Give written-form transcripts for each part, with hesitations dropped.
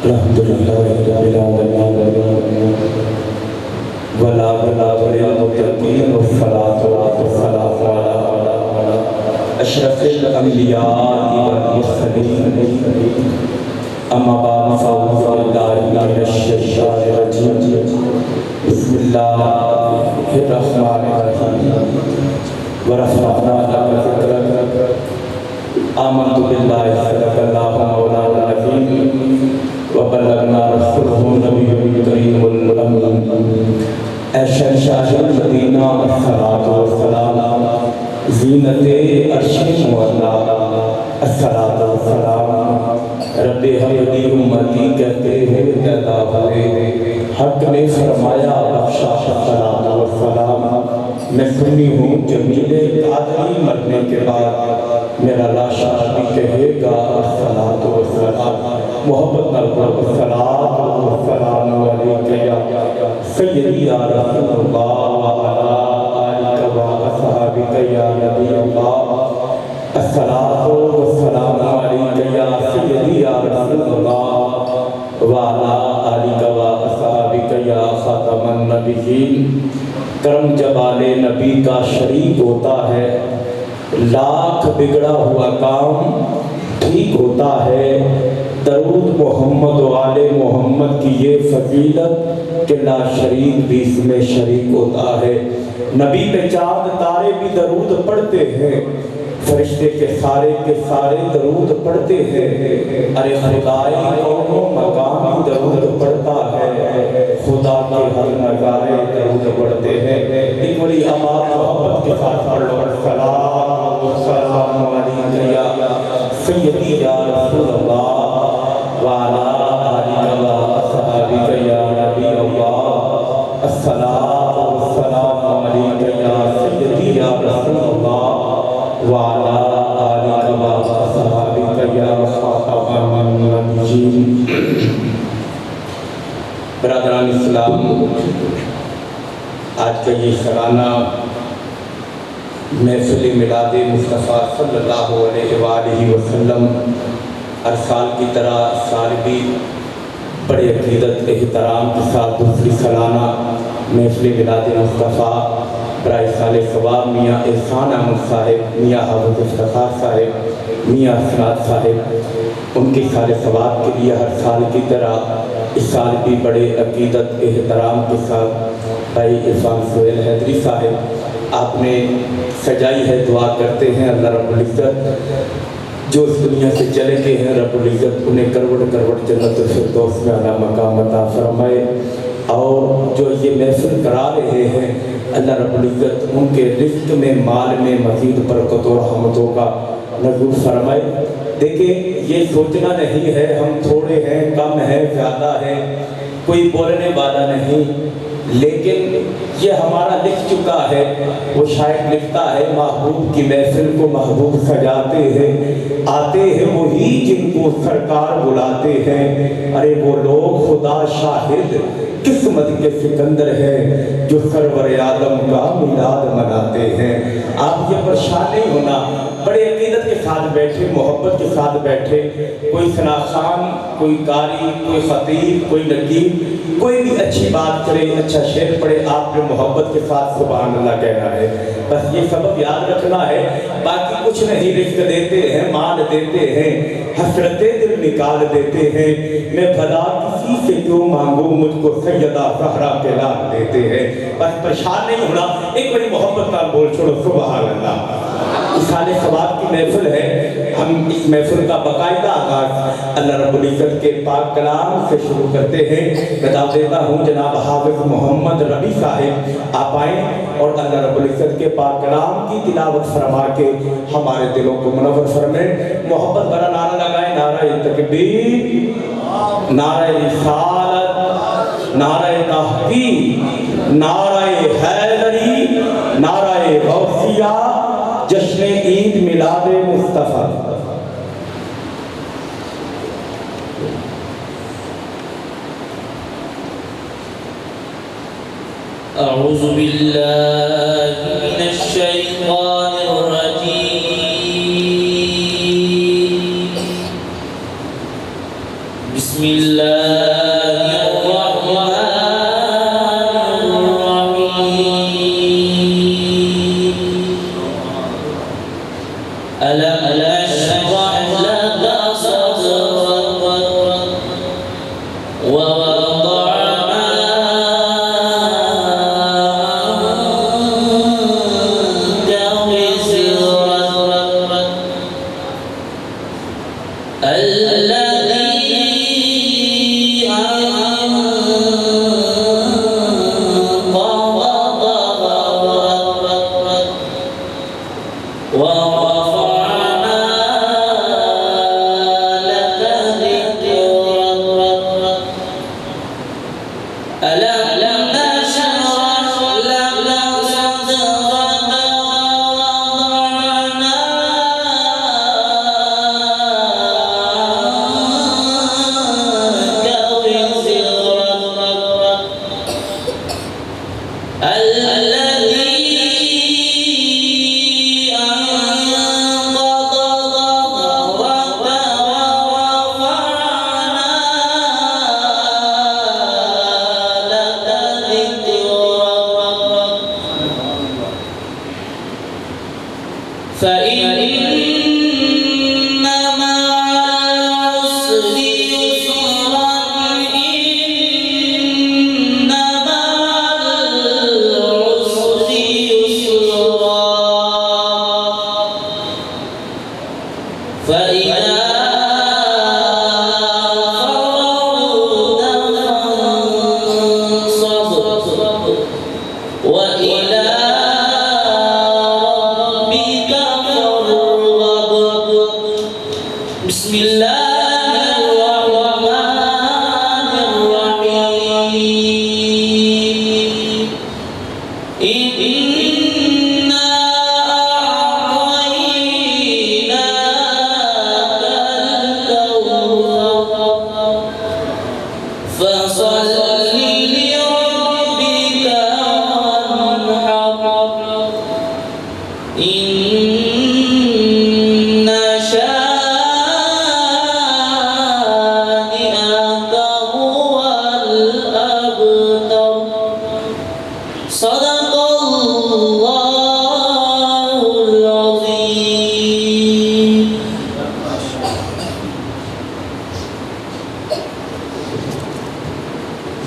الحمدللہ رب العالمین والعاقبۃ للمتقین والصلاۃ والسلام علی اشرف الانبیاء والمرسلین اما بعد فاعوذ باللہ من الشیطان الرجیم بسم اللہ الرحمن الرحیم ورفعنا لک ذکرک آمنت باللہ صدق اللہ مولانا العظیم وبلغنا رسولہ نبی کریم الامین اے شہنشاہ مدینہ الصلاۃ والسلام زینت عرش مولا الصلاۃ والسلام رب حبلی امتی کہتے ہوئے اللہ علیہ حق نے فرمایا بخشا الصلاۃ والسلام میں سنی ہوں جمیل قادری مرنے کے بعد میرا لاشا بھی کہے گا الصلاۃ والسلام محبت نال الصلاۃ والسلام علیکہ یا سیدی یا رسول اللہ وعلی آلک و اصحابک یا نبی اللہ الصلاۃ والسلام علیکہ یا سیدی یا رسول اللہ وعلی آلک و اصحابک یا خاتم النبیین کرم جبال نبی کا شریک ہوتا ہے لاکھ بگڑا ہوا کام ٹھیک ہوتا ہے درود محمد و آل محمد کی یہ فضیلت کہ لا شریک بھی اس میں شریک ہوتا ہے نبی پہ چاند تارے بھی درود پڑھتے ہیں فرشتے کے سارے درود پڑھتے ہیں ارے خدائی کون و مقامی درود پڑھتا ہے خدا کے ہر نظارے درود پڑھتے ہیں ایک بڑی آباد محبت کے ساتھ پڑھ لو السلام والسلام علیکہ یا سیدی یا رسول اللہ وعلی آلک و اصحابک یا نبی اللہ الصلاۃ والسلام علیکہ یا سیدی یا رسول اللہ وعلی آلک و اصحابک یا خاتم النبیین برادران اسلام آج کا یہ سالانہ محفل میلاد مصطفیٰ صلی اللہ علیہ وآلہ وسلم ہر سال کی طرح سال بھی بڑے عقیدت احترام کے ساتھ دوسری سالانہ محفل میلاد مصطفیٰ برائے سال ثواب میاں احسان احمد صاحب میاں حافظ افتخار صاحب میاں اسناد صاحب ان کے سال ثواب کے لیے ہر سال کی طرح اس سال بھی بڑے عقیدت احترام کے ساتھ بھائی عرفان سہیل حیدری صاحب آپ نے سجائی ہے دعا کرتے ہیں اللہ رب العزت جو اس دنیا سے چلے گئے ہیں رب العزت انہیں کروڑ کروڑ جنت الفردوس میں اعلیٰ مقام عطا فرمائے اور جو یہ محفل کرا رہے ہیں اللہ رب العزت ان کے رزق میں مال میں مزید برکت و رحمتوں کا نزول فرمائے دیکھیں یہ سوچنا نہیں ہے ہم تھوڑے ہیں کم ہیں زیادہ ہیں کوئی بولنے والا نہیں لیکن یہ ہمارا لکھ چکا ہے وہ شاعر لکھتا ہے محبوب کی محفل کو محبوب سجاتے ہیں آتے ہیں وہی جن کو سرکار بلاتے ہیں ارے وہ لوگ خدا شاہد قسمت کے سکندر ہیں جو سرور عالم کا میلاد مناتے ہیں آپ یہ پریشان نہیں ہونا بڑے عقیدت کے ساتھ بیٹھے محبت کے ساتھ بیٹھے کوئی ثناخان کوئی قاری کوئی خطیب کوئی نقیب کوئی بھی اچھی بات کرے اچھا شعر پڑھے آپ نے محبت کے ساتھ سبحان اللہ کہنا ہے بس یہ سبب یاد رکھنا ہے باقی کچھ نہیں رزق دیتے ہیں مال دیتے ہیں حسرتیں دل نکال دیتے ہیں میں بھلا کسی سے کیوں مانگوں مجھ کو سیدہ زہرا کے لال دیتے ہیں بس پریشان نہیں ہونا ایک بڑی محبت کا بول چھوڑو سبحان اللہ اس سال ثواب کی محفل ہے ہم اس محفل کا باقاعدہ آغاز اللہ رب العزت کے پاک کلام سے شروع کرتے ہیں بتا دیتا ہوں جناب حافظ محمد ربی صاحب آپ آئیں اور اللہ رب العزت کے پاک کلام کی تلاوت فرما کے ہمارے دلوں کو منور فرمائیں محبت بڑا نعرہ لگائیں نعرہ تکبیر نعرہ رسالت نعرہ تحقیق نعرہ حیدری نعرہ غوثیہ جشن عید میلاد مصطفیٰ اعوذ باللہ من الشیطان الرجیم بسم اللہ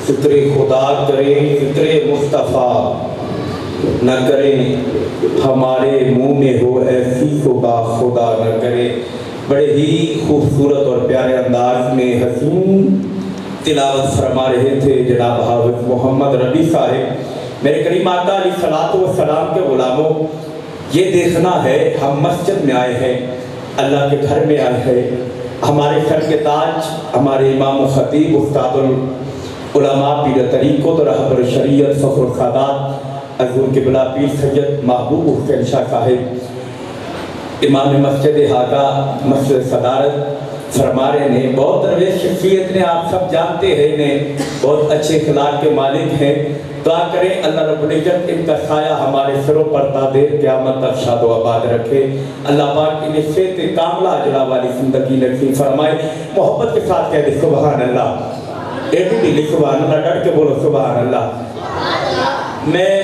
فکر خدا کریں، فکر مصطفیٰ نہ کریں، ہمارے منہ میں ہو ایسی صبح خدا نہ کرے۔ بڑے ہی خوبصورت اور پیارے انداز میں حسین تلاوت فرما رہے تھے جناب حافظ محمد ربیع صاحب۔ میرے کریم آقا علیہ الصلوۃ والسلام کے غلاموں، یہ دیکھنا ہے ہم مسجد میں آئے ہیں، اللہ کے گھر میں آئے ہیں، ہمارے سر کے تاج ہمارے امام و خطیب استاد العلماء پیر طریقت اور رہبر شریعت فخر السادات حضور قبلہ پیر سید محبوب حسین شاہ صاحب امام مسجد حاغہ مسجد صدارت فرما رہے ہیں۔ بہت درویش شخصیت نے، آپ سب جانتے ہیں، نے بہت اچھے اخلاق کے مالک ہیں۔ دعا کریں اللہ رب العزت ان کا سایہ ہمارے سروں پر تا دیر قیامت تک شاد و آباد رکھے۔ اللہ پاک انہیں صحت کاملہ اجلا والی زندگی نصیب فرمائے۔ محبت کے ساتھ کہہ دے سبحان اللہ، ایک بھی لکھ سبحان اللہ، ڈٹ کے بولو سبحان اللہ۔ میں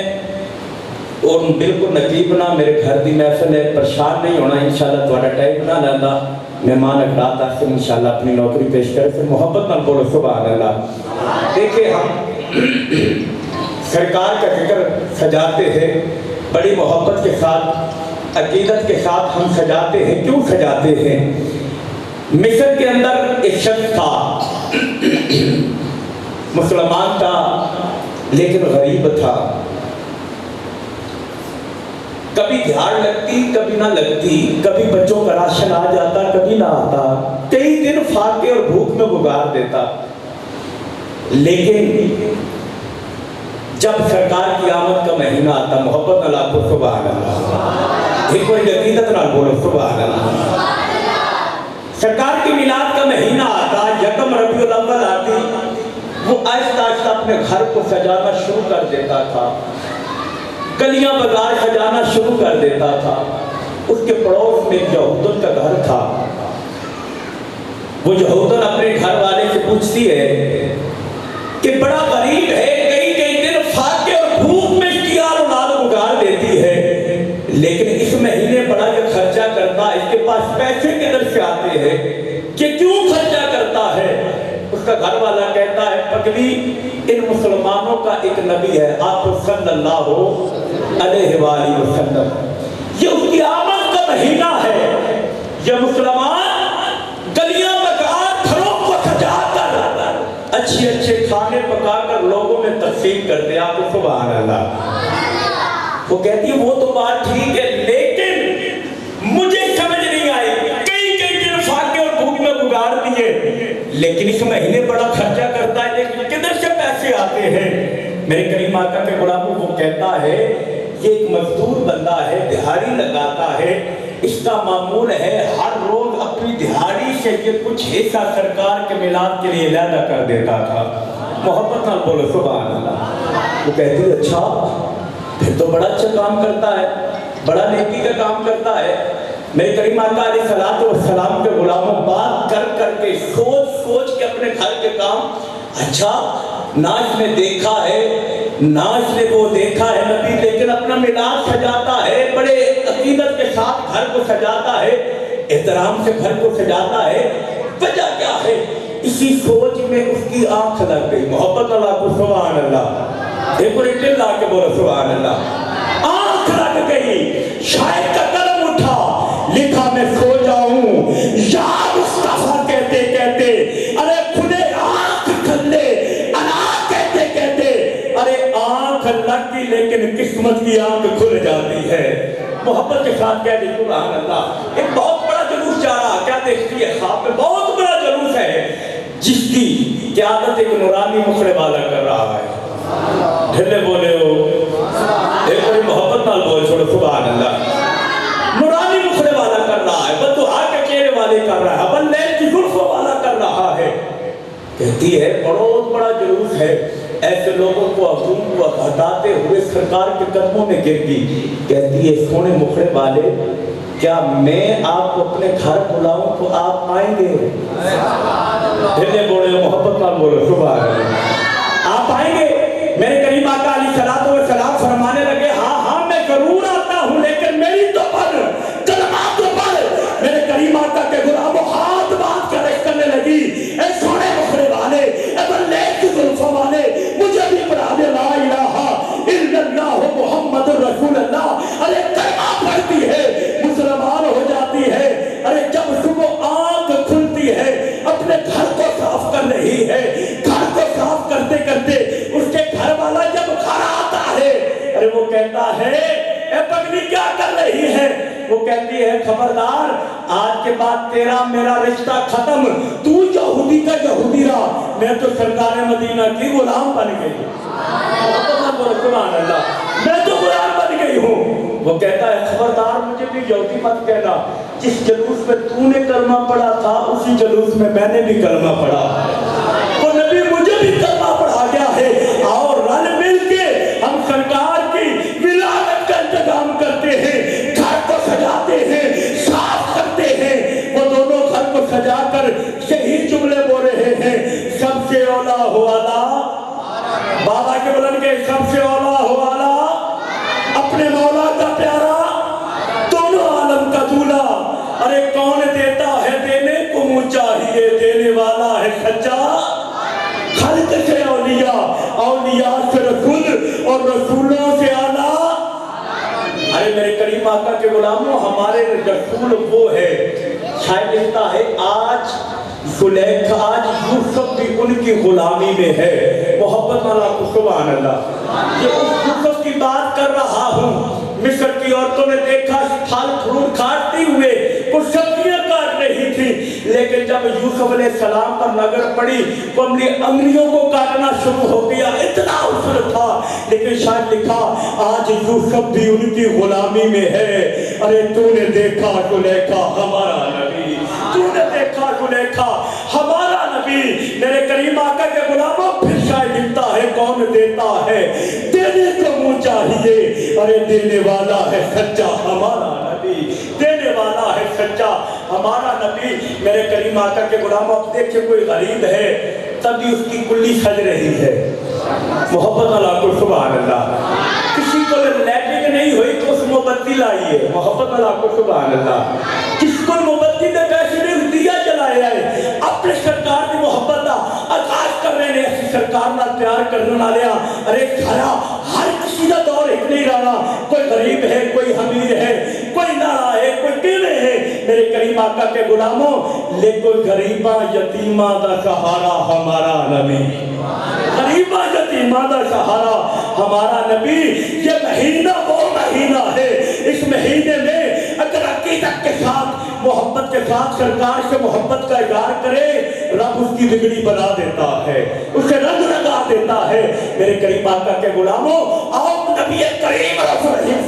اور بالکل نقیب نہ میرے گھر دی محفل ہے، پریشان نہیں ہونا، انشاءاللہ تھوڑا ٹائم نہ لینا، مہمان اکرات آسے انشاءاللہ اپنی نوکری پیش کرے، پھر محبت نہ بولو سبحان اللہ۔ دیکھیں ہم سرکار کا ذکر سجاتے ہیں بڑی محبت کے ساتھ، عقیدت کے ساتھ ہم سجاتے ہیں۔ کیوں سجاتے ہیں؟ مصر کے اندر ایک شخص تھا، مسلمان تھا لیکن غریب تھا، کبھی دھیان لگتی کبھی نہ لگتی، کبھی بچوں کا راشن آ جاتا کبھی نہ آتا، کئی دن فاقے اور بھوک میں گزار دیتا۔ لیکن جب سرکار کی آمد کا مہینہ آتا، محبت اللہ کو سبحان اللہ، ایک کوئی عقیدت نہ بولو سبحان اللہ، سرکار کی میلاد کا مہینہ آتا، یکم ربیع الاول آتی، وہ آہستہ آہستہ اپنے گھر کو سجانا شروع کر دیتا تھا، گلیاں بازار سجانا شروع کر دیتا تھا۔ اس کے پڑوس میں یہودن کا گھر تھا، وہ یہودن اپنے گھر والے سے پوچھتی ہے کہ بڑا غریب ہے، کئی کئی دن فاقے اور بھوک میں اشتیار و نال گزار دیتی ہے، لیکن اس مہینے بڑا یہ خرچہ کرتا ہے، اس کے پاس پیسے کدھر سے آتے ہیں کہ کیوں خرچہ کرتا ہے؟ اس کا گھر والا کہتا ہے پگلی ان مسلمانوں کا ایک نبی ہے آپ صلی اللہ علیہ وآلہ وسلم، یہ اس کی آمد کا مہینہ ہے، یہ مسلمان گلیاں بکار گھروں کو سجا کر اچھے اچھے کھانے پکا کر لوگوں میں تقسیم کرتے، آپ کو سبحان اللہ۔ وہ کہتی ہے وہ تو بات ٹھیک ہے، لیکن مجھے سمجھ نہیں آئی، کئی کئی دن فاقے اور بھوک میں گزار دیے، لیکن اس مہینے بڑا خرچہ کرتا ہے، لیکن کدھر سے پیسے آتے ہیں؟ میرے کریم آقا کے غلاموں کو کہتا ہے یہ ایک مزدور بندہ ہے، دہاڑی لگاتا ہے، اس کا معمول ہے ہر روز اپنی دہاڑی سے یہ کچھ حصہ سرکار کے میلاد کے لیے علیحدہ کر دیتا تھا۔ محبت نہ بولو سبحان اللہ۔ وہ کہتی ہے اچھا پھر تو بڑا اچھا کام کرتا ہے، بڑا نیکی کا کام کرتا ہے۔ میرے کریم آقا علیہ الصلوۃ والسلام کے غلاموں بات کر کر کے سوچ کے اپنے گھر کے کام، اچھا ناز نے دیکھا ہے، ناز نے وہ دیکھا ہے نبی، لیکن اپنا میلاد سجاتا ہے، بڑے عقیدت کے ساتھ گھر کو سجاتا ہے، احترام سے گھر کو سجاتا ہے، وجہ کیا ہے؟ اسی سوچ میں اس کی آنکھ لگ گئی۔ محبت اللہ کو سبحان اللہ، ایک اور اٹل لا کے بولو سبحان اللہ۔ آنکھ لگ گئی، شاید کا قلم اٹھا، لکھا میں سو جاؤں یا مصطفیٰ کہتے کہتے، ارے کھلے آنکھ کھلے انا کہتے کہتے، ارے آنکھ لگ گئی لیکن قسمت کی آنکھ کھل جاتی ہے۔ محبت کے ساتھ کہہ دی سبحان اللہ۔ ایک بہت بڑا جلوس جا رہا، کیا دیکھتی ہے خواب میں؟ بہت بڑا جلوس ہے جس کی قیادت ایک نورانی مکھڑے والا کر رہا ہے۔ ڈھلے بولے ہو ایک بڑی محبت نال بول چھوڑو سبحان اللہ۔ نورانی مکھڑے والا کر رہا ہے، بددعا کے چہرے والے کر رہا ہے، بلیل کی زلفوں والا کر رہا ہے۔ کہتی ہے بہت بڑا جلوس ہے، ایسے لوگوں کو حکوم کو ہٹاتے ہوئے سرکار کے قدموں میں گر گئی۔ کہتی ہے سونے مکھڑے والے، کیا میں آپ کو اپنے گھر بلاؤں تو آپ آئیں گے؟ دھلے بولے محبت نال بولو سبحان اللہ۔ آپ آئیں گے؟ میرے کریم آقا علیہ الصلوۃ والسلام فرمانے لگے ہاں ہاں میں ضرور آتا ہوں، لیکن میری تو پڑھ کلمہ تو پڑھ۔ میرے کریم آقا کے غلاموں ہاتھ باندھ کر رش کرنے لگی، اے سونے مکھڑے والے، اے بلیل کی زلفوں والے، مجھے بھی پڑھا دے لا الہ الا اللہ محمد رسول اللہ۔ ارے کلمہ پڑھتی ہے مسلمان ہو جاتی ہے۔ ارے جب صبح آنکھ کھلتی ہے اپنے گھر کو صاف کر رہی ہے، گھر کو صاف کرتے کرتے اس کے گھر والا جب گھر آتا ہے، ارے وہ کہتا ہے اے پگلی کیا کر رہی ہے؟ وہ کہتی ہے خبردار آج کے بعد تیرا میرا رشتہ ختم، تو یہودی کا یہودی رہا، میں تو سرکار مدینہ کی غلام بن گئی۔ سبحان اللہ، میں تو غلام بن گئی ہوں۔ وہ کہتا ہے خبردار مجھے بھی یہودی مت کہنا، جس جلوس میں تو نے کلمہ پڑھا تھا اسی جلوس میں میں نے بھی کلمہ پڑھا، وہ نبی مجھے بھی کلمہ پڑھا گیا ہے۔ اور رل مل کے ہم سرکار کی ولادت کا انتظام کرتے ہیں، گھر کو سجاتے ہیں، صاف کرتے ہیں۔ وہ دونوں گھر کو سجا کر یہی جملے بول رہے ہیں، سب سے اولا ہو اعلیٰ، بابا کے بلند کے سب سے اولا ہو اعلیٰ، اپنے مولا کا پیارا، دونوں عالم کا دولہ۔ ارے کون دیتا ہے دینے کو منہ چاہیے، دینے والا ہے سچا۔ خلق سے اولیاء، اولیاء سے رسول، اور رسولوں سے اعلیٰ۔ ارے میرے کریم آقا کے غلاموں، ہمارے رسول وہ ہے، شاید لکھتا ہے آج زلیخا، آج یوسف بھی ان کی غلامی میں ہے۔ محبت والا کو سبحان اللہ۔ یہ اس یوسف کی بات کر رہا ہوں، مصر کی عورتوں نے دیکھا پھل پھول کاٹتی ہوئے، کچھ سبزیاں کاٹ رہی تھی، لیکن جب یوسف علیہ السلام پر نظر پڑی تو اپنی انگلیوں کو کاٹنا شروع ہو گیا، اتنا حسن تھا۔ لیکن شاید لکھا آج یوسف بھی ان کی غلامی میں ہے۔ ارے تو نے دیکھا زلیخا ہمارا نبی، تو نے دیکھا زلیخا ہمارا نبی۔ میرے کریم آقا کے غلاموں، پھر شاید لکھتا ہے کون دیتا ہے دینے کو منہ چاہیے، ارے دینے والا ہے سچا ہمارا نبی، دینے والا ہے سچا ہمارا نبی۔ میرے کریم آقا کے غلاموں، اب دیکھیں کوئی غریب ہے تبھی اس کی کلی سج رہی ہے۔ محبت اللہ کو سبحان اللہ۔ کسی کو لیٹرنگ نہیں ہوئی تو اس موم بتی لائیے، محبت اللہ کو سبحان اللہ۔ کس کو موم بتی نے پیسے نے دیا جلایا ہے، اپنے سرکار کی محبت دا آغاز کر رہے ہیں، سرکار نہ پیار کرنے والے۔ ارے کھڑا ہر کسی کا دور ایک نہیں رہا، کوئی غریب ہے، کوئی امیر ہے، کوئی نارا ہے، کوئی کیڑے ہے۔ میرے کریم آقا کے غلاموں، لیکن غریباں یتیماں دا سہارا ہمارا نبی، غریباں یتیماں دا سہارا ہمارا نبی۔ یہ مہینہ وہ مہینہ ہے، اس مہینے میں اگر عقیدت کے ساتھ محبت کے ساتھ سرکار سے محبت کا اظہار کرے، رب اس کی بگڑی بنا دیتا ہے، اسے رنگ لگا دیتا ہے۔ میرے کریم آقا کے غلاموں، آؤ نبی کریم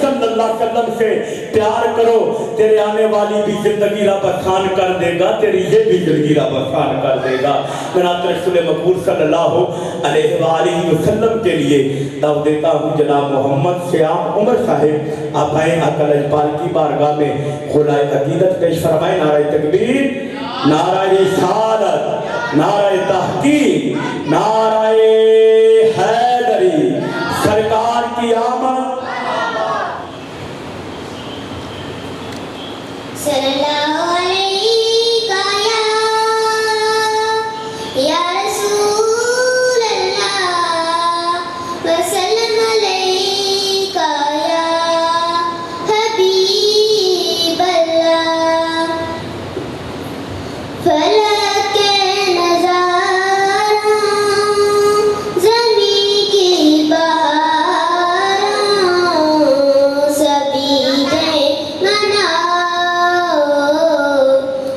صلی اللہ علیہ وسلم سے پیار کرو، تیرے آنے والی بھی زندگی رب آسان کر دے گا، تیری یہ بھی زندگی رب آسان کر دے گا۔ جناب رسول مقبول صلی اللہ علیہ وآلہ وسلم کے لیے دعوت دیتا ہوں جناب محمد سیام عمر صاحب، آپ آئیں آقا لجپال کی بارگاہ میں خلائے عقیدت پیش فرمائیں۔ نعرہ تکبیر، نعرہ رسالت، نعرہ تحقیق، نعرہ حیدری، سرکار کی آمد صلی اللہ علیہ یا رسول اللہ وسلم علیہ یا حبیب اللہ، فلک نظارہ زمین کی بہاروں سبھی دے منا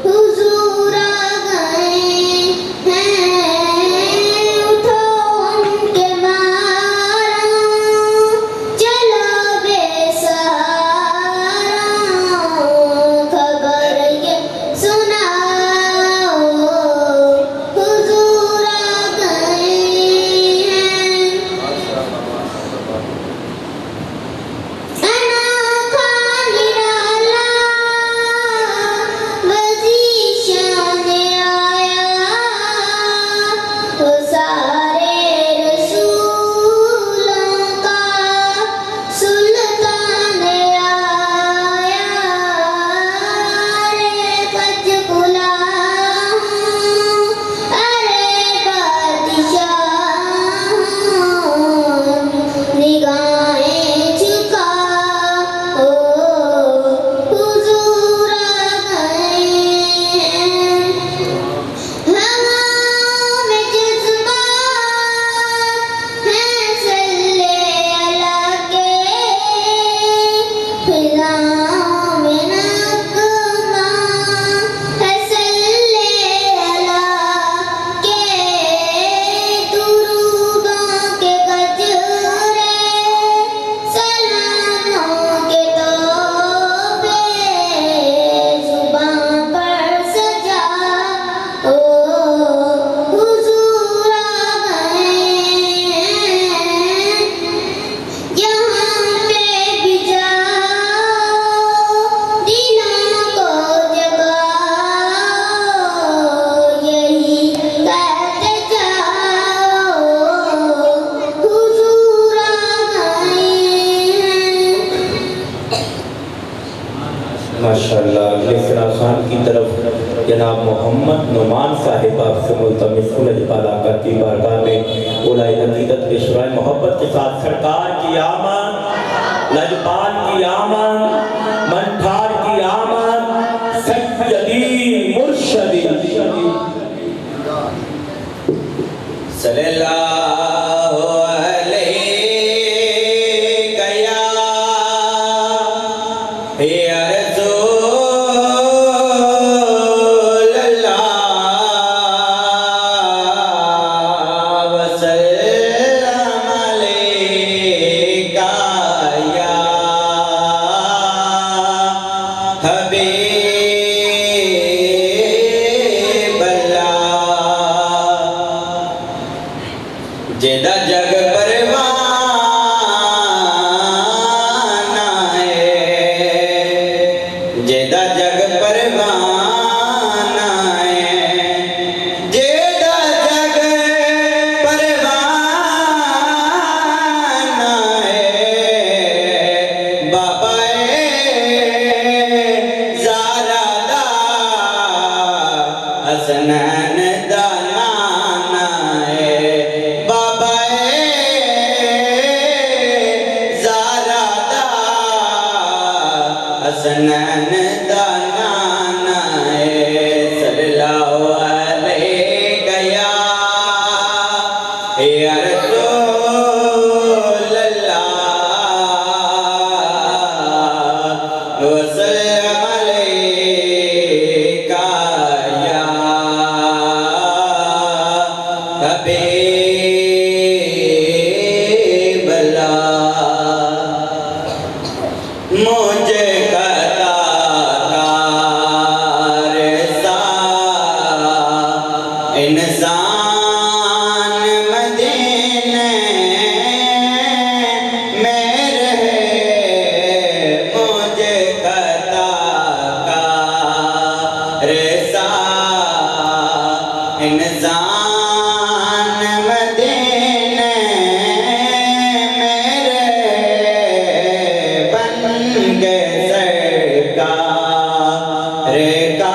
حضور آ گئے ہیں، اٹھو ان کے ماروں چلو بے سہارا، خبر یہ سناؤ حضور آ گئے ہیں۔ انا خان ڈالا وزیشان آیا، وہ سارے رسولوں کا سلطان آیا، ارے کچھ غلام ارے بادشاہ، نگاہیں جھکا حضور آ گئے ہیں۔ ہوا میں جذبات ہیں صلی اللہ کے، فضاؤں میں نغمہ ہے صلی اللہ کے، درودوں کے گجرے سلاموں کے تحفے زباں پر سجا حضور آ گئے ہیں۔ یہاں پہ بھی جاؤ دلوں کو جگاؤ، یہی کہتے جاؤ حضور آ گئے ہیں۔ ماشاءاللہ اگلے سرا خان کی طرف جناب محمد نعمان صاحب آپ سے ملتمس ہوں، لجپال آقا کی بارگاہ میں اولائے عقیدت پیش فرمائیں۔ محبت کے ساتھ سرکار کی آمد، لجپال کی آمد، منٹھار کی آمد، سیدی مرشدی صلی اللہ علیہ یا رسول اللہ وسلم علیہ یا حبیب اللہ، جیدہ جگ پروانہ ہے، جیدہ جگ پروانہ ہے، جیدہ جگ پروانہ ہے، بابا زہرا دا حسنین دا نانا ہے، بابا زہرا دا حسنین دا نانا ہے، صلی اللہ علیہ یا رسول اللہ وسلم علیہ یا حبیب اللہ۔ مجھے خطا کار سا انسان مدینے میں رہے، مجھے خطا کار سا انسان مدینے میں رہے، بن کے سرکار کا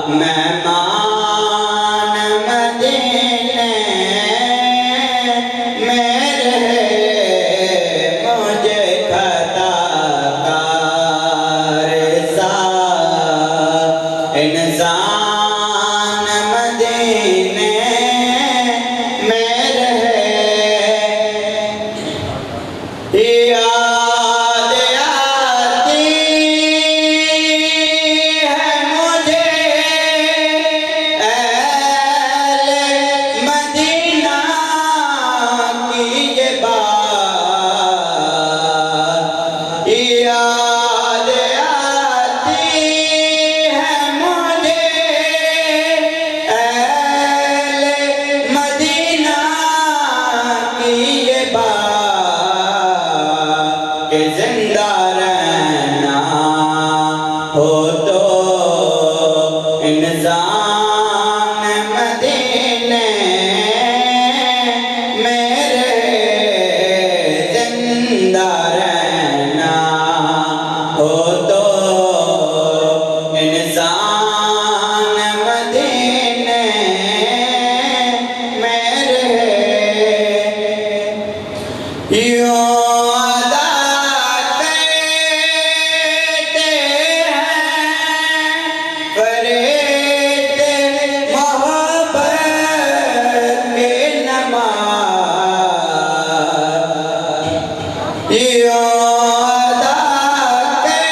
مہمان مدینے میں رہے، مجھے خطا کار سا انسان مدینے میں رہے۔ یاد آتی ہے مجھے اہل مدینہ کی یہ بات، یاد آتی ہے مجھے اہل مدینہ کی یہ بات کہ زندہ رہنا ہو تو انسان مدینے میں رہے، زندہ رہنا ہو تو انسان مدینے میں رہے۔ یوں ادا کرتے ہیں فرید محبت کے نماز، یوں ادا کرتے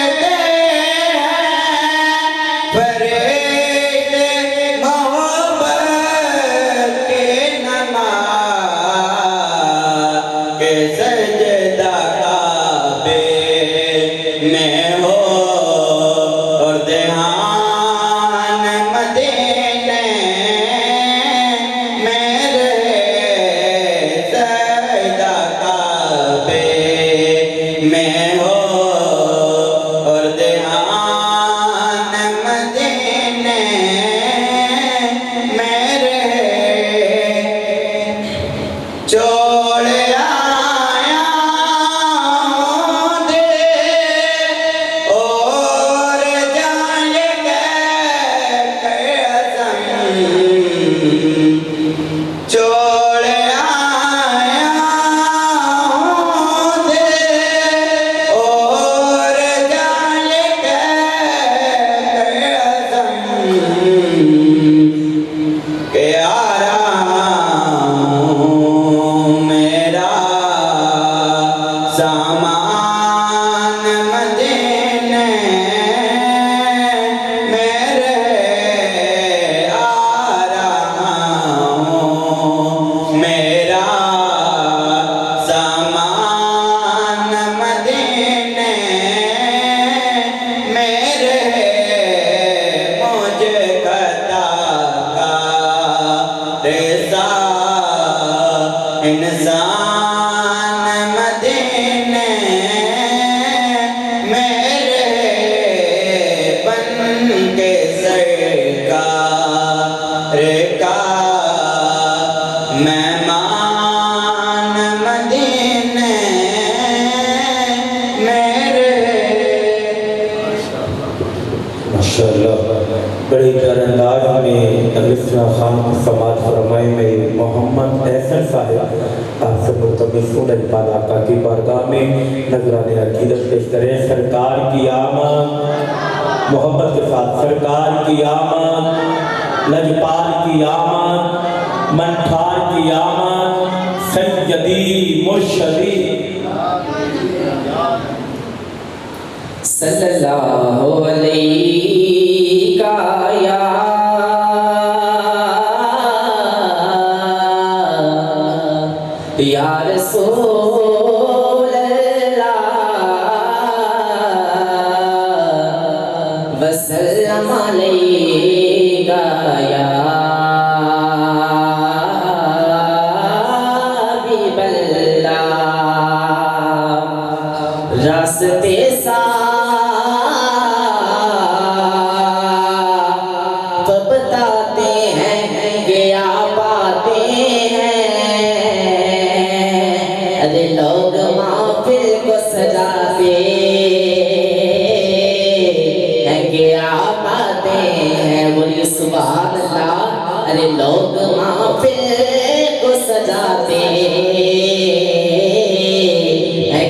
ہیں فرید محبت کے نماز، کہ سجدہ کعبے میں ہو اور دھیان مدینے میں رہے، سجدہ کعبے میں ہو اور دھیان مدینے میں رہے۔ چھوڑ آیا ہوں دل اور جائے کر عزم، چھوڑ آیا ہوں دل اور جائے کر عزم، کہ آرام میرا سامان مدینے میں رہے، آرام میرا سامان مدینے میں رہے، مجھے خطا کار سا انسان مدینے میں رہے، بن کے سرکار کا مہمان مدینے میں رہے۔ ماشاءاللہ بڑے پیارے انداز میں اگلسنا خان کو سماعت فرمائے میں محمد احسن صاحب آپ سے ملتمسون اجمال آقا کی بارگاہ میں نذران عقیدت پیش کریں۔ سرکار کی آمد، محبت کے ساتھ سرکار کی آمد، لجپال کی آمد، منٹھار کی آمد، سیدی مرشدی صلی اللہ علیہ یا رسول راستے صاف بتاتے ہیں کہ آپ آتے ہیں، ارے لوگ محفل کو سجاتے ہیں کہ آپ آتے ہیں، بولیے سبحان اللہ۔ ارے لوگ محفل کو سجاتے ہیں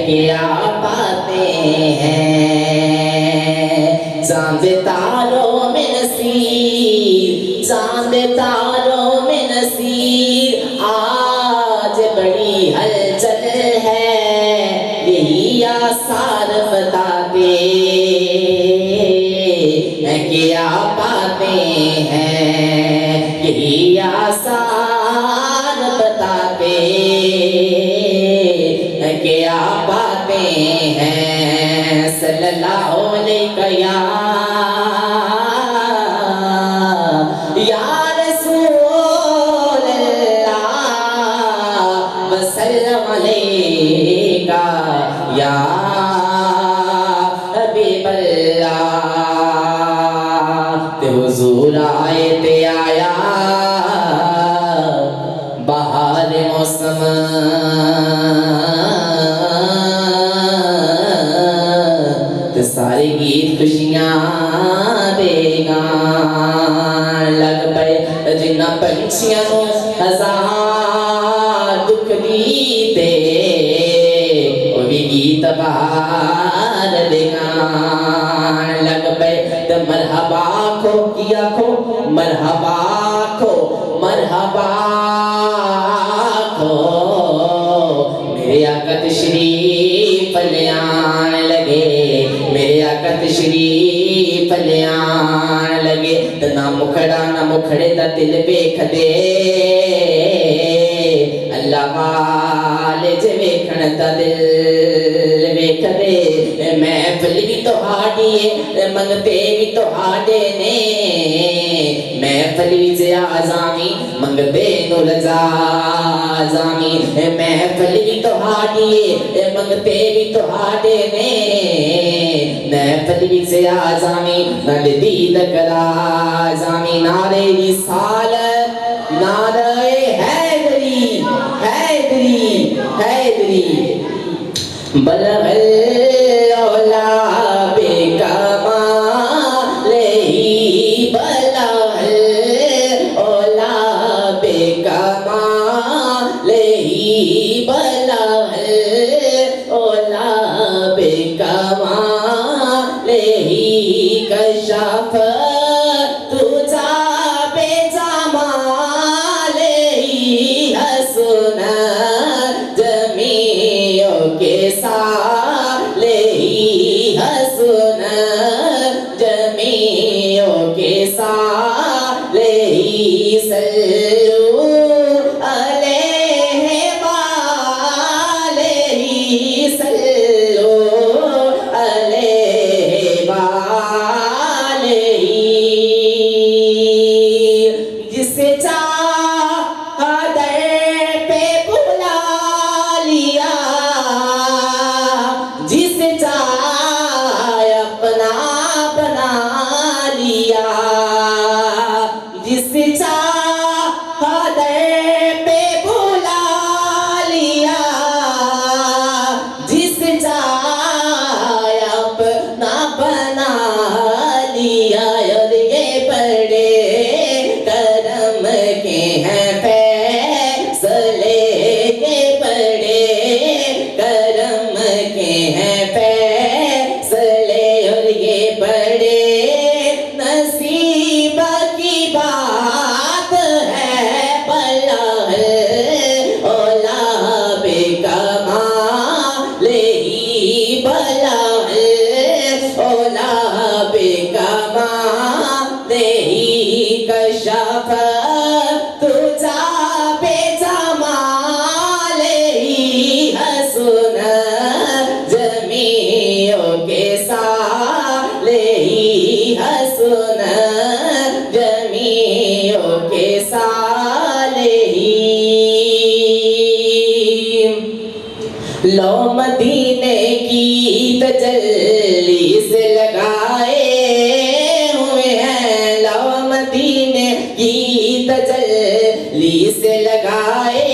کہ آپ آتے ہیں، چاند تاروں میں نصیر، چاند تاروں میں نصیر، آج بڑی ہلچل ہے، یہی آثار بتاتے ہیں کہ آپ آتے ہیں، یہی آثار بتاتے ہیں کہ آپ آتے ہیں، صلی اللہ علیہ یا رسول اللہ وسلم علیہ یا حبیب اللہ۔ تے حضور آئے تے آیا بہار موسم، تے سارے گیت خوشیاں دے گان لگ پے، جنہ پنچھیاں نو ہزار دکھ دیتے، وہ بھی گیت بہار دے گان لگ پے، تے مرحبا کھو کیا کھو، مرحبا کھو، مرحبا کھو، میرے آقا تشریف لے آن لگے، میرے آقا تشریف لے آن لگے، تے نہ مکھڑا نہ مکھڑے دا دل ویکھ دے، اللہ والے جے ویکھن دا دل ویکھ دے، محفل بھی تہاڈی ہے منگتے بھی تہاڈے نے، محفل بھی آزامی منگتے نو رضا آزامی، محفل بھی تہاڈی ہے منگتے بھی تہاڈے نے، محفل بھی آزامی نال دید کرا آزامی، نعرے رسالت، نعرے حیدری، حیدری، حیدری، بلغ العلا بکمالہ، بلغ العلا بکمالہ، بلغ العلا بکمالہ، کشف تجھا بے جمالہ، حسن جمیعوں کے سالہ، حسن جمیعوں کے سالہ، صلو علیہ وآلہ، صلو علیہ وآلہ، جسے چاہا در پہ بلا لیا، لو مدینے کی تجلی سے لگائے ہوئے ہیں، لو مدینے کی تجلی سے لگائے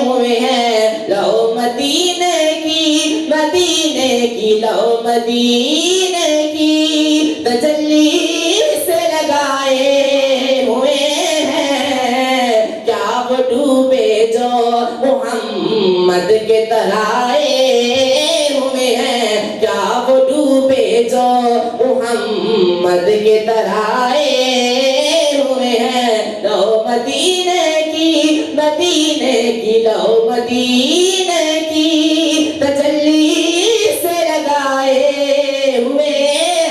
ہوئے ہیں، لو مدینے کی لو مدینے کی تجلی سے لگائے ہوئے ہیں، کیا وہ ڈوبے جو محمد کے ترائے ہوئے ہیں، کیا وہ ڈوبے جو محمد کے ترائے ہوئے ہیں، لو مدینے کی لو مدینے کی تجلی سے لگائے ہوئے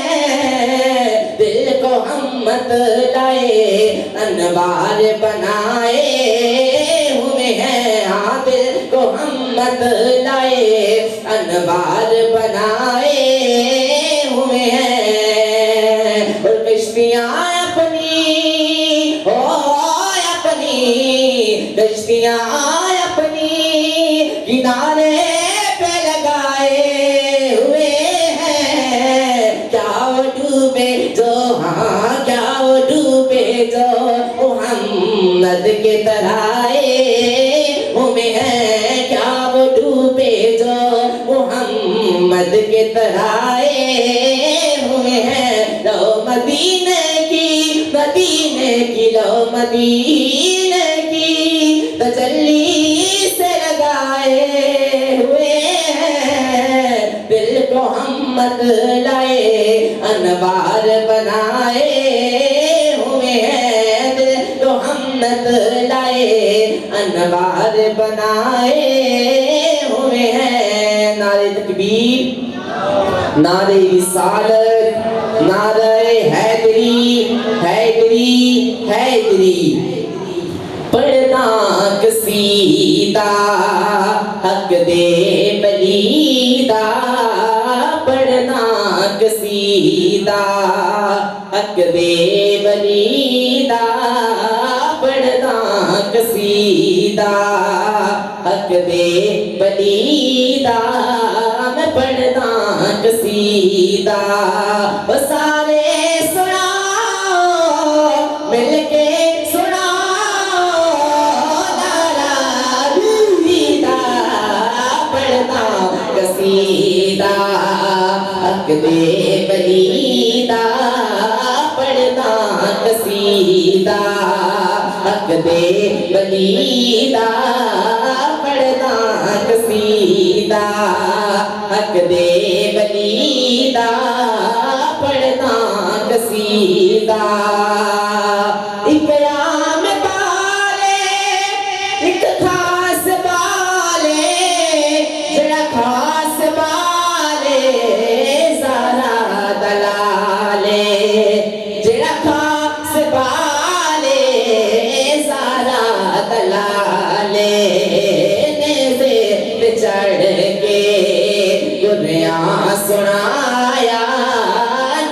ہیں، دل کو ہم مت لائے انوار بنائے ہوئے ہیں، ہاں دل کو ہم مت لائے انوار بنائے ہوئے ہیں، اور کشتیاں اپنی کشتیاں اپنی کنارے پہ لگائے ہوئے ہیں، کیا وہ ڈوبے جو کیا وہ ڈوبے جو محمد کے ترائے ہوئے ہیں، کیا وہ ڈوبے جو محمد کے ترائے ہوئے ہیں، لو مدینے کی لو مدینے کی تجلی سے لگائے ہوئے ہیں، دل کو ہم مت لائے انوار بنائے ہوئے ہیں، دل کو ہم مت لائے انوار بنائے ہوئے ہیں، نعرہ تکبیر، نعرہ رسالت، نعرہ حیدری حیدری حیدری، پڑھنا قصیدہ حق دے بلیدہ، پڑھنا قصیدہ حق دے بلیدہ، پڑھنا قصیدہ حق دے بلیدہ، میں پڑھنا قصیدہ، وہ سارے سناؤ مل کے حق دے بلیدہ، پڑھنا قصیدہ حق دے بلیدہ، پڑھنا قصیدہ حق دے بلیدہ، پڑھنا قصیدہ، اکرام بالے ایک خاص بالے، جڑا خاص بالے زارا دلالے، جڑا خاص بالے زارا دلالے، نیزے پہ چڑھ کے گریاں سنایا،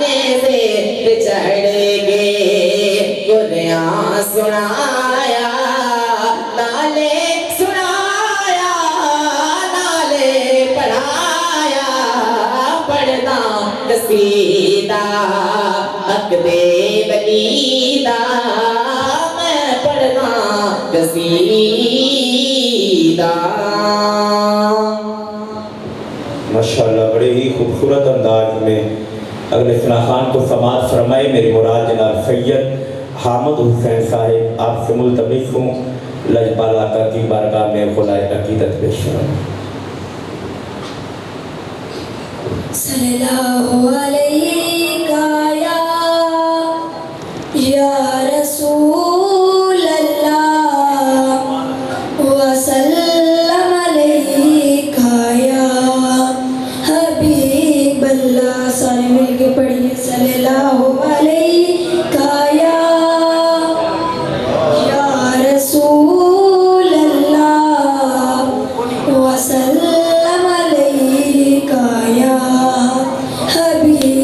نیزے پہ چڑھ کے گریاں سنایا، نالے سنایا، نالے پڑھایا، پڑھنا قصیدہ حق دے بلیدہ، میں پڑھنا قصیدہ۔ ماشاءاللہ بڑے ہی خوبصورت انداز میں اگلے خان کو سماعت فرمائے۔ میری مراد جناب سید حامد حسین صاحب آپ سے ملتمس ہوں لجپال آقا کی بارگاہ میں خدائے عقیدت پیش کروں۔ صلی اللہ علیہ یا رسول اللہ وسلم علیہ یا حبیب اللہ، سارے مل کے پڑھیے صلی اللہ علیہ یا رسول اللہ وسلم علیہ یا حبیب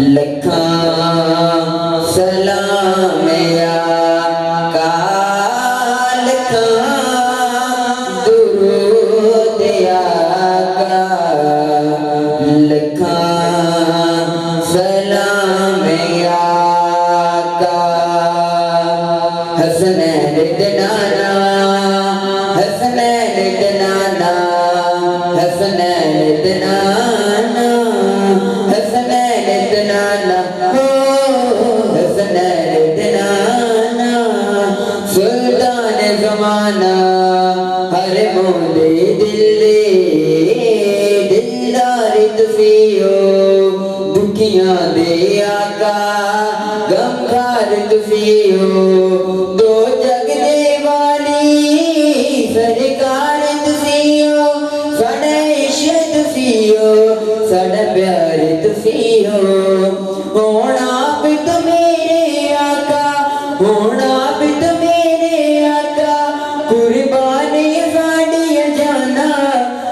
لکھاں سلام آقا لکھاں درود آقا لکھاں سلام آقا حسنین دنانا حسنین دنانا حسنین دنانا حسنین دنانا حسنین دنانا سلطان زمانہ ہر موندے دلدار تفیو دکھیاں دے آقا غمخار تفیو دو جگ دے والی سرکار تفیو ساڑا عشق تفیو ساڑا پیار تفیو ہونا بھی تو میرے آقا ہونا بھی تو میرے آقا قربانی ساڑی جانا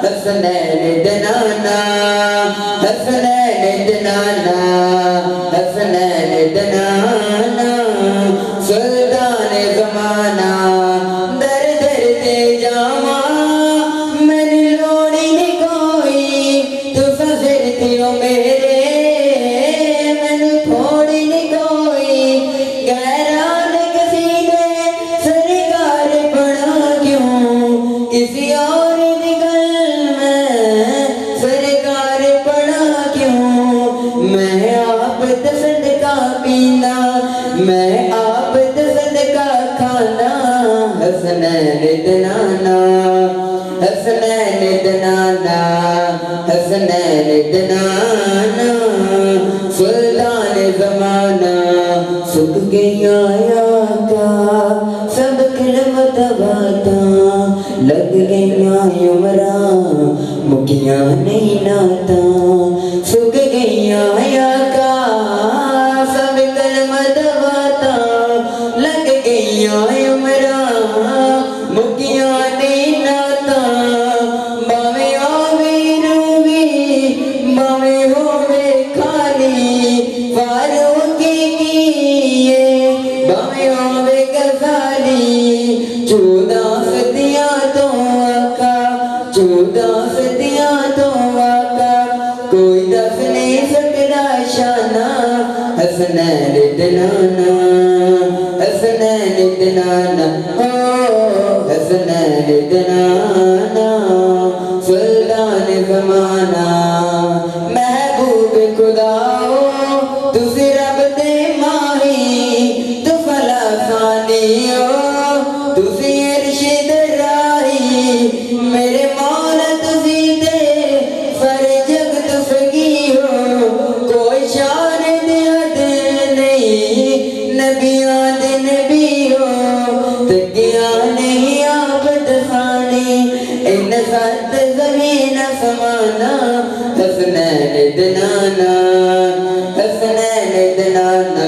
حسنین دنانا حسنین دنانا حسنین دنانا سلطان زمانہ در در تے جاما میں لوڑی نہیں کوئی تو سفرتی ہو میرے میں تھوڑی نہیں کوئی گہران کسی نے سرکار پڑھا کیوں کسی اور نگل میں سرکار پڑھا کیوں میں آپ صدقہ پینا میں آپ صدقہ کھانا حسنین دنانا حسنین دنانا حسنین دنانا سلطان زمانہ سکھ گیا آقا سب کلمت باتاں لگ گیا عمراں مکیاں نہیں ناتاں سکھ گیا آقا سب کلمت باتاں لگ گیا عمراں مکیاں نہیں ناتاں باویں آوے روی باویں ہووے خالی فاروق کیے باویں آوے غزالی 14 صدیاں تو آقا 14 صدیاں تو آقا کوئی دس نہیں سکتا شانہ حسنین دنانا حسنین دنانا حسنین دنانا سلطان زمانہ محبوب خدا تسی رب دے ماہی تو فلا ثانی تسی ارشد راہی میرے مولا تسی دے فرجگ تفگی ہو کوئی شان دیا دل نہیں نبیاں دے نبی ہو تکیاں نہیں آپ دفانی ان سات زمین سمانا حسنین دنانا حسنین دنانا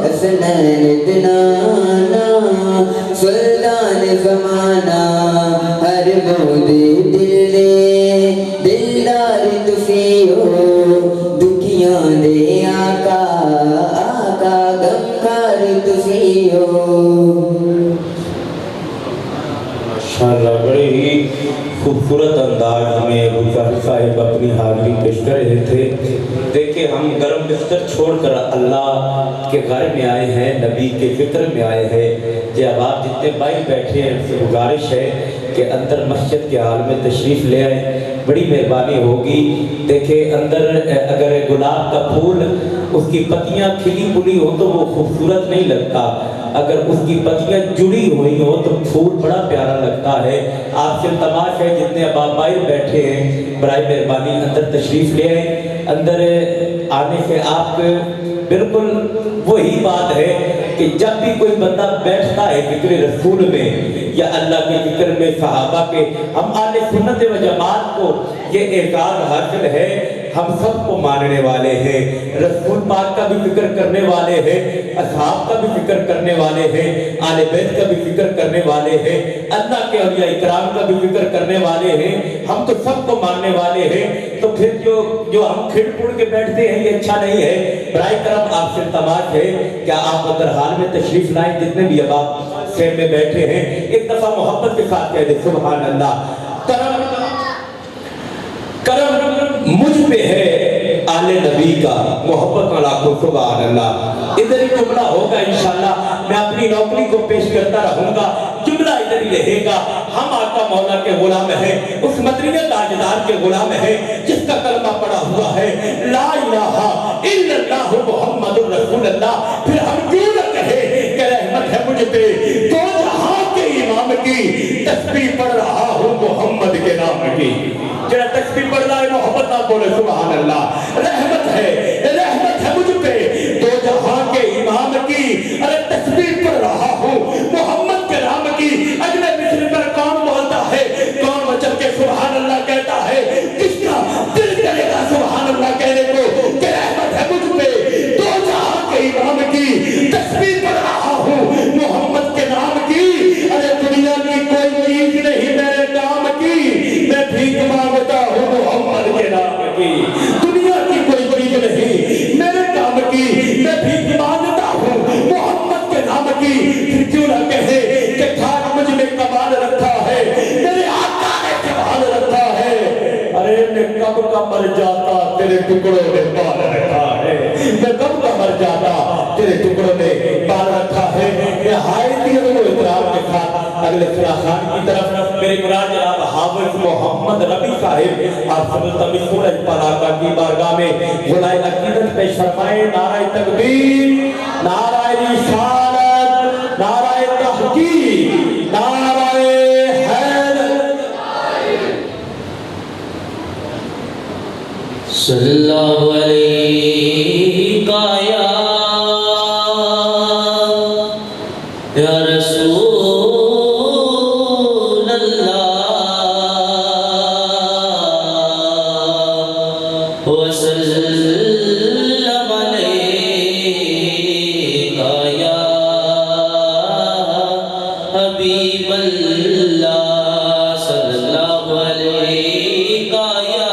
حسنین دنانا سلطان زمانہ ہر موندے دلدار تفیو دکھیاں دے آقا آقا غمخار تفیو ماشاءاللہ بڑے ہی خوبصورت انداز میں ابو ظاہر صاحب اپنی حاضری پیش کر رہے تھے. دیکھیں ہم گرم بستر چھوڑ کر اللہ کے گھر میں آئے ہیں, نبی کے فکر میں آئے ہیں. کہ اب آپ جتنے بھائی بیٹھے ہیں ان سے گزارش ہے کہ اندر مسجد کے حال میں تشریف لے آئیں, بڑی مہربانی ہوگی. دیکھیں اندر اگر گلاب کا پھول اس کی پتیاں کھلی پلی ہو تو وہ خوبصورت نہیں لگتا, اگر اس کی پتیاں جڑی ہوئی ہو تو پھول بڑا پیارا لگتا ہے. آپ سے تماش ہے جتنے اب آپ باہر بیٹھے ہیں برائے مہربانی اندر تشریف لے آئیں. اندر آنے سے آپ بالکل وہی بات ہے کہ جب بھی کوئی بندہ بیٹھتا ہے ذکر رسول میں یا اللہ کے ذکر میں صحابہ کے، ہم اہل سنت و جماعت کو یہ اعزاز حاصل ہے، ہم سب کو ماننے والے ہیں، رسول پاک کا بھی فکر کرنے والے ہیں، اصحاب کا بھی فکر کرنے والے ہیں، آل بیت کا بھی فکر کرنے والے ہیں، اللہ کے اولیاء اکرام کا بھی فکر کرنے والے ہیں، ہم تو سب کو ماننے والے ہیں۔ تو پھر جو ہم کھڑ پڑ کے بیٹھتے ہیں یہ اچھا نہیں ہے۔ برائے کرم آپ سے التماس ہے کہ آپ بدرحال میں تشریف لائیں، جتنے بھی اب آپ سین میں بیٹھے ہیں ایک دفعہ محبت کے ساتھ کہہ دیں سبحان اللہ۔ کرم مجھ پہ ہے آل نبی کا، محبت والا کو سبحان اللہ۔ ادھر ہی جملہ ہوگا انشاءاللہ، میں اپنی نوکری کو پیش کرتا رہوں گا، جملہ ادھر ہی رہے گا۔ ہم آقا مولا کے غلام ہیں، اس مدنی تاجدار کے غلام ہیں جس کا کلمہ پڑا ہوا ہے لا الہ الا اللہ محمد رسول اللہ۔ پھر ہم کیوں نہ کہیں کہ رحمت ہے مجھ پہ دو جہاں کے امام کی، تسبیح پڑھ رہا ہوں محمد کے نام کی۔ جڑا تسبیح پڑھ رہا ہے محبت نہ بولے سبحان اللہ۔ رحمت ہے مجھ پہ دو جہاں کے امام کی، ارے تسبیح پڑھ رہا ہوں محمد کے نام کی۔ اگلے مصر پر کون بولتا ہے، کون بچل کے سبحان اللہ کہتا ہے، کس کا دل کرے گا سبحان اللہ کہنے کو کہ رحمت ہے مجھ پہ دو جہاں کے امام کی، تسبیح پڑھ رہا ہوں محمد کے نام کی۔ ارے دنیا کی کوئی چیز نہیں میرے کام کی، میں بھیک مانگتا ہوں محمد کے نام کی۔ دنیا کی کوئی چیز نہیں میرے کام کی، میں بھیک مانگتا ہوں محمد کے نام کی۔ پھر کیوں نہ کہے کہ کھانا مجھ میں کمال رکھا ہے، میرے آقا نے کمال رکھا ہے۔ ارے میں کب کا مر جاتا تیرے ٹکڑوں نے پال رکھا ہے، میں کب کا مر جاتا تیرے ٹکڑوں نے پال رکھا ہے۔ نہایت ہی احترام کے ساتھ اگلے خان کی طرف میرے مراد جناب حافظ محمد ربی صاحب آپ سے ملتمس سورج پاراکا کی بارگاہ میں غلائے عقیدت پیش فرمائیں۔ نعرہ تکبیر، نعرہ رسالت، نعرہ تحقیق، نعرہ حیدر۔ صلی اللہ علیہ یا رسول اللہ وسلم علیکہ یا حبیب اللہ، صلی اللہ علیکہ یا